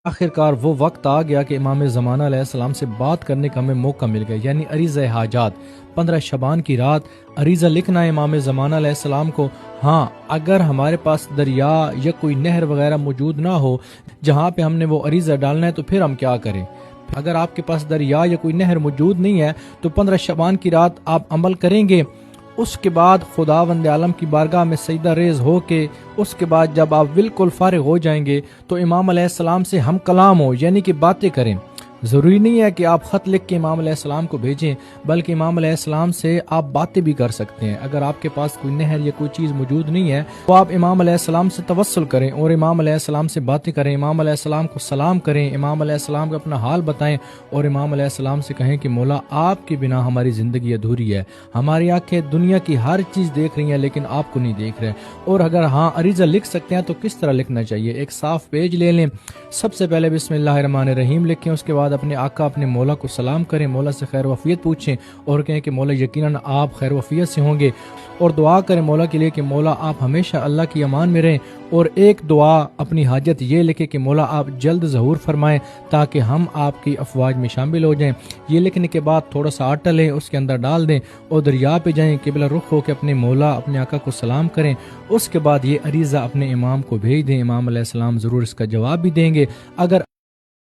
آخرکار وہ وقت آ گیا کہ امام زمانہ علیہ السلام سے بات کرنے کا ہمیں موقع مل گیا، یعنی عریضہ حاجات 15 شعبان کی رات عریضہ لکھنا ہے امام زمانہ علیہ السلام کو۔ ہاں اگر ہمارے پاس دریا یا کوئی نہر وغیرہ موجود نہ ہو جہاں پہ ہم نے وہ عریضہ ڈالنا ہے تو پھر ہم کیا کریں؟ اگر آپ کے پاس دریا یا کوئی نہر موجود نہیں ہے تو 15 شعبان کی رات آپ عمل کریں گے، اس کے بعد خداوند عالم کی بارگاہ میں سجدہ ریز ہو کے اس کے بعد جب آپ بالکل فارغ ہو جائیں گے تو امام علیہ السلام سے ہم کلام ہو، یعنی کہ باتیں کریں۔ ضروری نہیں ہے کہ آپ خط لکھ کے امام علیہ السلام کو بھیجیں، بلکہ امام علیہ السلام سے آپ باتیں بھی کر سکتے ہیں۔ اگر آپ کے پاس کوئی نہر یا کوئی چیز موجود نہیں ہے تو آپ امام علیہ السلام سے توسل کریں اور امام علیہ السلام سے باتیں کریں، امام علیہ السلام کو سلام کریں، امام علیہ السلام کو اپنا حال بتائیں اور امام علیہ السلام سے کہیں کہ مولا آپ کے بنا ہماری زندگی ادھوری ہے، ہماری آنکھیں دنیا کی ہر چیز دیکھ رہی ہیں لیکن آپ کو نہیں دیکھ رہے۔ اور اگر ہاں عریضہ لکھ سکتے ہیں تو کس طرح لکھنا چاہیے؟ ایک صاف پیج لے لیں، سب سے پہلے بسم اللہ الرحمن الرحیم لکھیں، اس کے بعد اپنے آقا اپنے مولا کو سلام کریں، مولا سے خیر وفیت پوچھیں اور کہیں کہ مولا یقیناً آپ خیر وفیت سے ہوں گے، اور دعا کریں مولا کے لیے کہ مولا آپ ہمیشہ اللہ کی امان میں رہیں، اور ایک دعا اپنی حاجت یہ لکھیں کہ مولا آپ جلد ظہور فرمائیں تاکہ ہم آپ کی افواج میں شامل ہو جائیں۔ یہ لکھنے کے بعد تھوڑا سا آٹا لیں، اس کے اندر ڈال دیں اور دریا پہ جائیں، قبلہ رخ ہو کے اپنے مولا اپنے آقا کو سلام کریں، اس کے بعد یہ عریضہ اپنے امام کو بھیج دیں، امام علیہ السلام ضرور اس کا جواب بھی دیں گے۔ اگر